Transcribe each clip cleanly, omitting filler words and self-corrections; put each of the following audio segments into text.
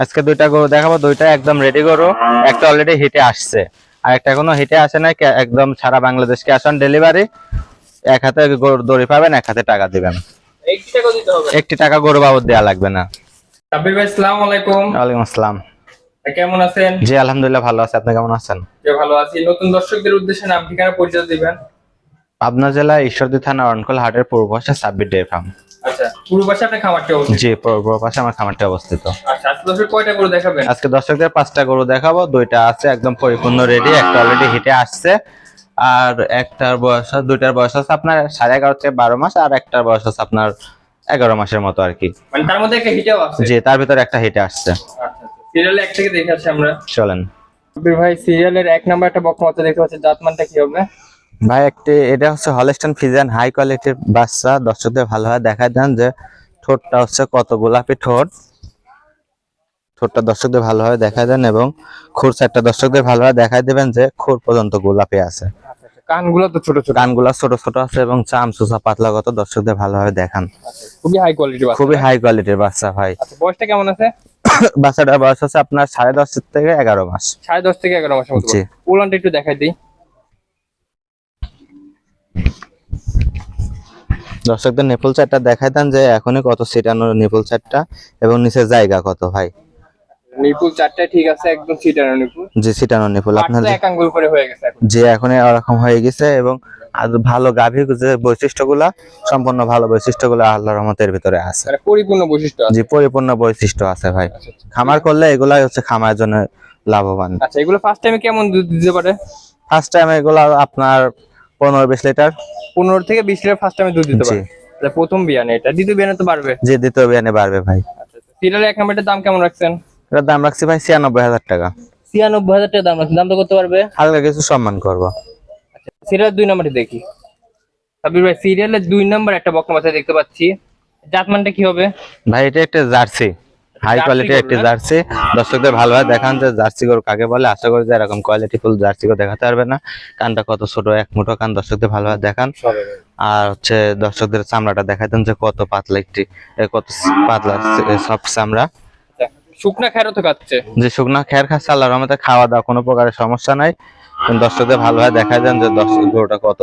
আজকে দুইটা গরু দেখাবো, দুইটা একদম রেডি গরু। একটা অলরেডি হিটে আসছে, আর একটা এখনো হিটে আসে নাই। একদম সারা বাংলাদেশ ক্যাশ অন ডেলিভারি। এক হাতে গরুর দড়ি পাবেন, এক হাতে টাকা দিবেন। একটি টাকা গরু বাবদ দেওয়া লাগবে না। সাব্বির ভাই, আসসালামু আলাইকুম। ওয়ালাইকুম আসসালাম। কেমন আছেন? জি আলহামদুলিল্লাহ ভালো আছে, আপনি কেমন আছেন? ভালো আছি। নতুন দর্শকদের উদ্দেশ্যে নাম ঠিকানা পরিচয় দিবেন। পাবনা জেলা ঈশ্বরদী থানা অরণখোল হাটের পূর্ব পাশে সাব্বির ডেয়ারি ফার্ম। আচ্ছা, পূর্ব পাশে আপনার খামারটি অবস্থিত? জি পূর্ব পাশে আমার খামারটি অবস্থিত। আচ্ছা, আজকে দর্শক কয়টা গরু দেখাবেন? আজকে দর্শকদের 5টা গরু দেখাবো। দুইটা আছে একদম পরিপূর্ণ রেডি, একটা অলরেডি হিটে আসছে। আর দুইটার বয়স আছে আপনার 11.5 থেকে 12 মাস, আর একটার বয়স আছে আপনার 11 মাসের মতো আর কি। মানে তার মধ্যে একটা হিটেও আছে? জি, তার ভিতরে একটা হিটে আসছে। আচ্ছা, সিরিয়ালে এক থেকে দেখে আসছি আমরা। চলেন সাব্বির ভাই, সিরিয়ালের 1 নাম্বার একটা বকনা বাচ্চা দেখতে পাচ্ছি, জাতমানটা কি হবে? ভাই, এটা হচ্ছে হলস্টাইন ফ্রিজিয়ান হাই কোয়ালিটির বাচ্চা। দর্শকদের ভালোভাবে দেখায় দেন যে ঠোঁটটা হচ্ছে কত গোলাপি ঠোঁটটা দর্শকদের ভালোভাবে দেখায় দেন, এবং খুর সাইডটা দর্শকদের ভালোভাবে দেখায় দিবেন যে খুর পর্যন্ত গোলাপি আছে। আচ্ছা, কানগুলো তো ছোট ছোট। কানগুলা ছোট ছোট আছে এবং চাম চুষা পাতলাগত দর্শকদের ভালোভাবে দেখান। খুবই হাই কোয়ালিটি বাচ্চা। খুবই হাই কোয়ালিটির বাচ্চা ভাই। আচ্ছা, বয়সটা কেমন আছে? বাচ্চাটার বয়স হচ্ছে আপনার 10.5 থেকে 11 মাস। 10.5 থেকে 11 মাসের মতো। জি। উলানটা একটু দেখাই দিই। দর্শকদের নিপুল চারটা দেখাই দেন যে এখনই কত ছিটানো নিপুল চারটা, এবং নিচে জায়গা কত ভাই। নিপুল চারটা ঠিক আছে, একদম সিটানো নিপুল। যে ছিটানো নিপুল আপনার এক আঙ্গুল করে হয়ে গেছে এখন। যে এখনই ওরকম হয়ে গেছে, এবং আর ভালো গাভী যে বৈশিষ্ট্যগুলা, সম্পূর্ণ ভালো বৈশিষ্ট্যগুলো আল্লাহর রহমতের ভিতরে আছে। মানে পরিপূর্ণ বৈশিষ্ট্য আছে। জি, পরিপূর্ণ বৈশিষ্ট্য আছে ভাই। আচ্ছা, আচ্ছা। খামার করলে এগুলাই হচ্ছে খামারের জন্য লাভবান। আচ্ছা, এগুলো ফার্স্ট টাইমে কেমন দুধ দিতে পারে? ফার্স্ট টাইম এগুলা আপনার 15-20 লিটার। 15 থেকে 20 লিটার ফার্স্ট টাইমে দুধ দিতে জি। পারে। তাহলে প্রথম বিয়ানে, এটা দ্বিতীয় বিয়ানে তো বাড়বে। যে দ্বিতীয় বিয়ানে বাড়বে ভাই। আচ্ছা, আচ্ছা। সিরিয়ালের 1 নাম্বারটার দাম কেমন রাখছেন? এটার দাম রাখছি ভাই 96,000 টাকা। 96,000 টাকা দাম রাখছেন, দাম তো করতে পারবে? হালকা কিছু সম্মান করবো। আচ্ছা, সিরিয়াল 2 নাম্বারটি দেখি। সাব্বির ভাই, সিরিয়ালের 2 নাম্বার একটা বকনা বাচ্চা দেখতে পাচ্ছি, জাতমানটা কি হবে? ভাই এটা একটা জার্সি, হাই জার্সি কোয়ালিটির গরু একটি না? জার্সি। দর্শকদের ভালোভাবে দেখান যে জার্সি গরু কাকে বলে। আশা করি যে এরকম কোয়ালিটি ফুল জার্সি গরু দেখাতে পারবে না। কানটা কত ছোট, এক মুঠো কান, দর্শকদের ভালোভাবে দেখান। আর হচ্ছে দর্শকদের চামড়াটা দেখাই দেন যে কত পাতলা কত পাতলা সফট চামড়া। আচ্ছা, শুকনা খেরও তো খাচ্ছে? যে শুকনা খের খাচ্ছে, আল্লাহর রহমতে খাওয়া দাওয়া কোনো প্রকারের সমস্যা নাই। কিন্তু দর্শকদের ভালোভাবে দেখাই দেন যে গরুটা কত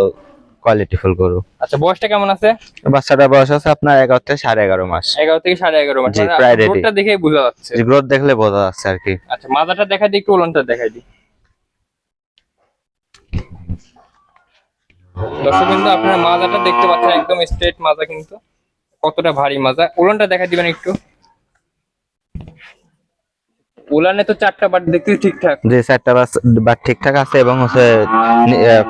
কোয়ালিটি ফুল গরু। আচ্ছা, বয়সটা কেমন আছে? বাচ্চাটার বয়স আছে আপনার 11 থেকে 11.5 মাস। 11 থেকে 11.5 মাস। জি, মানে প্রায় ready। গ্রোথটা দেখেই বোঝা যাচ্ছে। গ্রোথ দেখলে বোঝা যাচ্ছে আর কি। আচ্ছা, মাথাটা দেখাই দিই, একটু উলানটা দেখাই দিই। দর্শক বিন্দু, আপনারা মাজাটা দেখতে পাচ্ছেন, একদম স্ট্রেট মাজা, কিন্তু কতটা ভারী মাজা। উলানটা দেখাই দিবেন একটু। উলানে তো 4টা বাট দেখতে ঠিকঠাক। যে 4টা বাট ঠিকঠাক আছে, এবং হচ্ছে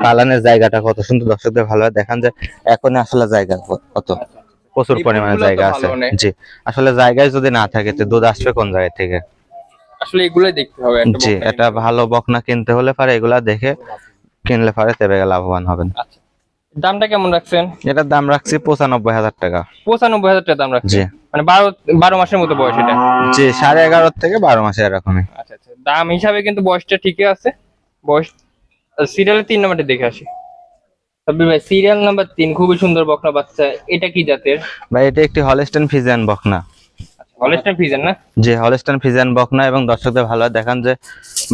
পালানের জায়গাটা কত সুন্দর। দর্শকদের ভালোভাবে দেখান যে এখন আসলে জায়গা কত, প্রচুর পরিমাণে নিপুলগুলো তো জায়গা আছে। ভালো অনেক। জি, আসলে জায়গায় যদি না থাকে তো দুধ আসবে কোন জায়গা থেকে? আসলে এগুলোই দেখতে হবে একটা জি, বকনা এটা কিনতে। ভালো বকনা কিনতে হলে পারে এগুলা দেখে কিনলে পারে, তবে লাভবান হবেন। আচ্ছা, দামটা কেমন রাখছেন? এটার দাম রাখছি 95,000 টাকা। 95,000 টাকা দাম রাখছেন? জি। মানে 12 মাসের মতো বয়স এটা? জি, 11.5 থেকে 12 মাসে এরকমই। আচ্ছা, আচ্ছা। দাম হিসাবে কিন্তু বয়সটা ঠিকই আছে। বয়স সিরিয়ালের 3 নাম্বারটা দেখে আসি। সাব্বির ভাই, সিরিয়াল নাম্বার 3 খুবই সুন্দর বকনা বাচ্চা। এটা কি জাতের? ভাই এটা একটি হলস্টাইন ফ্রিজিয়ান বকনা। হলস্টাইন ফ্রিজিয়ান না? যে হলস্টাইন ফ্রিজিয়ান বকনা, এবং দর্শকদের ভালোভাবে দেখান যে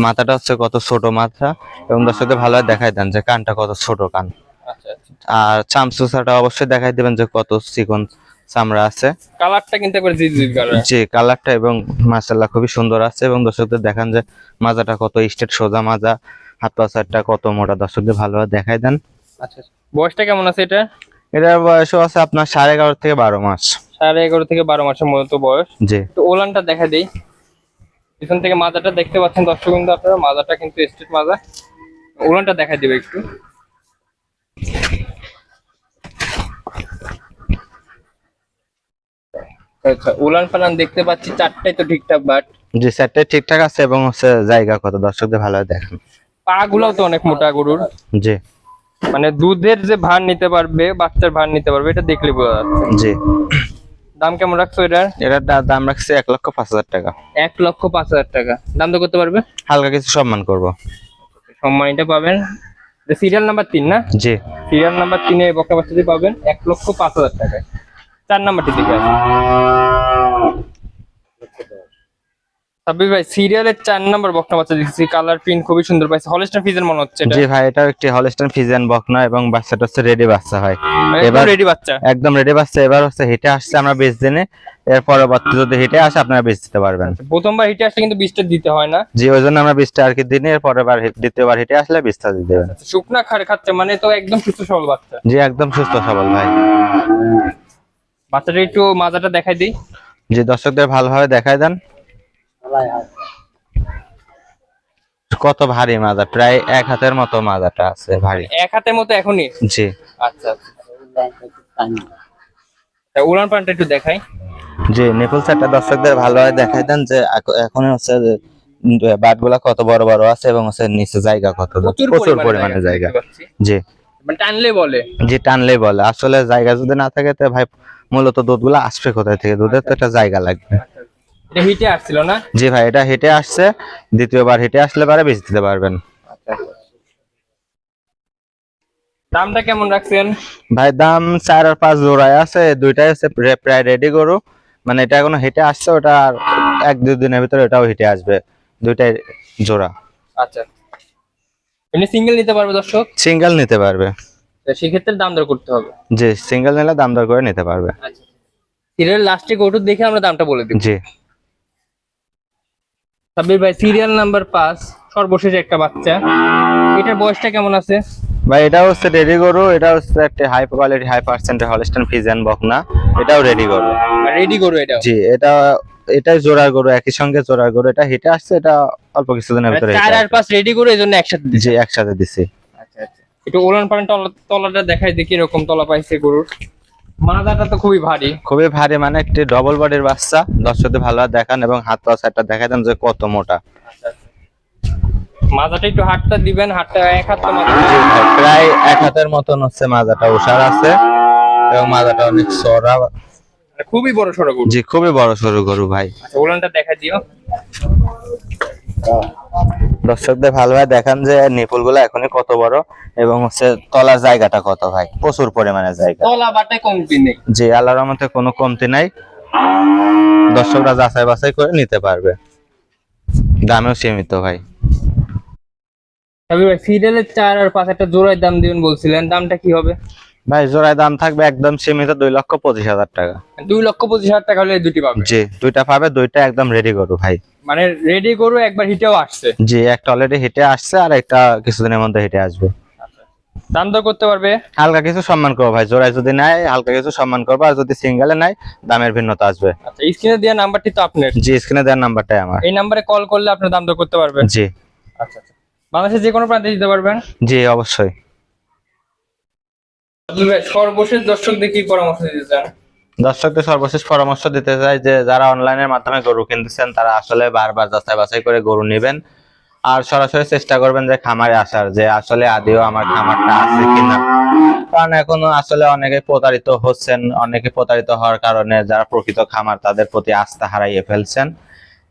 মাথাটা হচ্ছে কত ছোট মাথা, এবং দর্শকদের ভালোভাবে দেখাই দেন যে কানটা কত ছোট কান। আচ্ছা, আচ্ছা। আর চামচুসাটা অবশ্যই দেখাই দিবেন যে কত চিকন চামড়া আছে। কালারটা কিন্তু একবার জিজুর কালার। যে কালারটা এবং মাশাআল্লাহ খুবই সুন্দর আছে, এবং দর্শকদের দেখান যে মাজাটা কত স্ট্রেট সোজা মাজা, হাত পা সাইডটা কত মোটা। দর্শকদের ভালোভাবে দেখাই দেন। আচ্ছা, বয়সটা কেমন আছে এটা? এটার বয়সও আছে আপনার 11.5 থেকে 12 মাস। 11.5 থেকে 12 মাসের মতো বয়স। জি। তো ওলানটা দেখা দেই। পিছন থেকে মাজাটা দেখতে পাচ্ছেন দর্শক বিন্দু, আপনারা মাজাটা কিন্তু স্ট্রেট মাজা। ওলানটা দেখা দিবে একটু। আচ্ছা, উলান পালান দেখতে পাচ্ছি 4টাই তো ঠিকঠাক, বাট জি, সেটটা ঠিকঠাক আছে, এবং হচ্ছে জায়গা কত দর্শকদের ভালোভাবে দেখেন। পা গুলাও তো অনেক মোটা গরুর। জি। মানে দুধের যে ভার নিতে পারবে, বাচ্চার ভার নিতে পারবে, এটা দেখলে বোঝা যাচ্ছে। জি। দাম কেমন রাখছো এটার? এটার দাম রাখছে 1,05,000 টাকা। 1,05,000 টাকা দাম তো করতে পারবে? হালকা কিছু সম্মান করব। সম্মানটা পাবেন। সিরিয়াল নাম্বার 3 না? জি। সিরিয়াল নাম্বার 3 এ বকনা বাচ্চাটি পাবেন 1,05,000 টাকায়। 4 নাম্বারটি দেখে আসুন। সাব্বির ভাই সিরিয়ালের 4 নম্বর বকনা বাচ্চা দেখছি, কালার প্রিন্ট খুবই সুন্দর পাইছে, হলস্টাইন ফ্রিজিয়ান মনে হচ্ছে এটা। জি ভাই, এটাও একটি হলস্টাইন ফ্রিজিয়ান বকনা এবং বাচ্চাটা হচ্ছে রেডি বাচ্চা হয়। এবার রেডি বাচ্চা। একদম রেডি বাচ্চা। এবার হচ্ছে হিটে আসছে আমরা 20 দিনে, এর পরবর্তী যদি হিটে আসে আপনারা বেচ দিতে পারবেন। প্রথমবার হিটে আসলে কিন্তু 20টা দিতে হয় না। জি, ওই জন্য আমরা 20টা আর কি দিনে, এর পরের বার দ্বিতীয়বার হিটে আসলে 20টা দিয়ে দেবেন। শুকনা খাচ্ছে মানে তো একদম সুস্থ সবল বাচ্চা। জি, একদম সুস্থ সবল ভাই। বাচ্চাটা একটু মাজাটা দেখাই দিই। জি, দর্শকদের ভালোভাবে দেখাই দেন। কত ভারী মাজা, প্রায় 1 হাতের মতো মাজাটা আছে ভারী। 1 হাতের মতো এখনই? জি। আচ্ছা উলান পানটা একটু দেখাই। জি, নিপুল সেটটা দর্শকদের ভালোভাবে দেখাই দেন যে এখন হচ্ছে বাটগুলা কত বড় বড় আছে এবং হচ্ছে নিচে জায়গা কত, প্রচুর পরিমাণে জায়গা। জি, মানে টানলে বলে। জি, টানলেই বলে। আসলে জায়গা যদি না থাকে তো ভাই মূলত দুধগুলা আসবে কোথায় থেকে? দুধের তো একটা জায়গা লাগবে। এটা হিটে আসছিল না? জি ভাই, এটা হিটে আসছে, দ্বিতীয়বার হিটে আসলে পারে বেচ দিতে পারবেন। দামটা কেমন রাখছেন ভাই? দাম 4 আর 5 জোড়ায় আছে, দুইটাই হচ্ছে প্রায় রেডি গরু। মানে এটা এখনো হিটে আসছে, ওটা আর 1-2 দিনের ভিতরে এটাও হিটে আসবে, দুইটাই জোড়া। আচ্ছা, এমনি সিঙ্গেল নিতে পারবে দর্শক? সিঙ্গেল নিতে পারবে। সেক্ষেত্রে দাম দর করতে হবে। জি, সিঙ্গেল নিলে দাম দর করে নিতে পারবে। সিরিয়াল লাস্টে গরু দেখে আমরা দামটা বলে দিব। জি। সাব্বির ভাই সিরিয়াল নাম্বার 5 সর্বশেষ একটা বাচ্চা, এটার বয়সটা কেমন আছে? ভাই, এটা হচ্ছে রেডি গরু, এটা হচ্ছে একটা হাই কোয়ালিটি হাই পার্সেন্টের হলস্টাইন ফ্রিজিয়ান বকনা, এটাও রেডি গরু। রেডি গরু এটা? জি, এটাই জোড়ার গরু, একই সঙ্গে জোড়ার গরু। এটা হিটে আসছে, এটা অল্প কিছুদিনের ভিতরে 4 আর 5 রেডি গরু, এজন্য একসাথে দিছি। জি, একসাথে দিছি। আচ্ছা একটু ওলান পালান তলাটা দেখাই দেখি এরকম তলা পাইছে গরুর। মাথাটা তো খুবই ভারী। খুবই ভারী, মানে একটি ডবল বডির বাচ্চা। দর্শকদের ভালোভাবে দেখান এবং হাত পা সাইডটা দেখাই দেন যে কত মোটা। মাজাটা একটু হাতটা দিবেন, হাতটা 1 হাত তো মাজা। জি ভাই, প্রায় 1 হাতের মতন হচ্ছে মাজাটা ওসার আছে এবং মাজাটা অনেক চওড়া। খুবই বড় সড়ো গরু। জি, খুবই বড় সরু গরু ভাই। আচ্ছা ওলানটা দেখা দিও। দর্শকদের ভালোভাবে দেখান যে নিপুলগুলো এখনই কত বড় এবং হচ্ছে তলার জায়গাটা কত ভাই, প্রচুর পরিমাণে জায়গা। তলা বাটে কমতি নেই। জি, আল্লাহর রহমতে কোনো কমতি নাই। দর্শকরা যাচাই বাছাই করে নিতে পারবে, দামেও সীমিত ভাই। ভাই সিরিয়ালের 4 আর 5 একটা জোড়ায় দাম দিবেন বলছিলেন, দামটা কি হবে? ভাই, জোড়ায় দাম থাকবে একদম সীমিত 2,25,000 টাকা। 2,25,000 টাকা হলে দুটি পাবে? জি, দুইটা পাবে, দুইটা একদম রেডি গরু ভাই। মানে রেডি গরু একবার হিটেও আসছে? জি, একটা অলরেডি হিটে আসছে আর একটা কিছুদিনের মধ্যে হিটে আসবে। দাম দর করতে পারবে? হালকা কিছু সম্মান করবো ভাই, জোড়ায় যদি নেয় হালকা কিছু সম্মান করবো, আর যদি সিঙ্গেলে নেয় দামের ভিন্নতা আসবে। আচ্ছা, স্ক্রিনে দেওয়া নাম্বারটি তো আপনার? জি, স্ক্রিনে দেওয়ার নাম্বারটাই আমার। এই নাম্বারে কল করলে আপনি দাম দর করতে পারবেন? জি। আচ্ছা বাংলাদেশের যে কোনো প্রান্তে দিতে পারবেন? জি, অবশ্যই। সর্বশেষ দর্শকদের কি পরামর্শ দিতে চান? দর্শকদের সর্বশেষ পরামর্শ দিতে চাই যে যারা অনলাইনের মাধ্যমে গরু কিনতেছেন তারা আসলে বারবার যাচাই বাছাই করে গরু নেবেন, আর সরাসরি চেষ্টা করবেন যে খামারে আসার, যে আসলে আদিও আমার খামারটা আছে কিনা। কারণ এখনো আসলে অনেকে প্রতারিত হচ্ছেন, অনেকে প্রতারিত হওয়ার কারণে যারা প্রকৃত খামার তাদের প্রতি আস্থা হারাইয়ে ফেলছেন।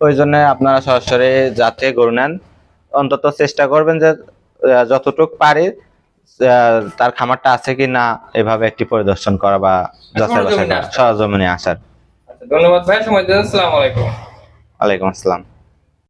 ওই জন্য আপনারা সরাসরি যাতে গরু নেন অন্তত চেষ্টা করবেন যে যতটুকু পারি তার খামারটা আছে কি না এভাবে একটি পরিদর্শন করা বা যাচাই বাছাই করা, সরজমিনে আসার। ধন্যবাদ ভাই, সময় দিন। আসসালামু আলাইকুম। ওয়ালাইকুম আসসালাম।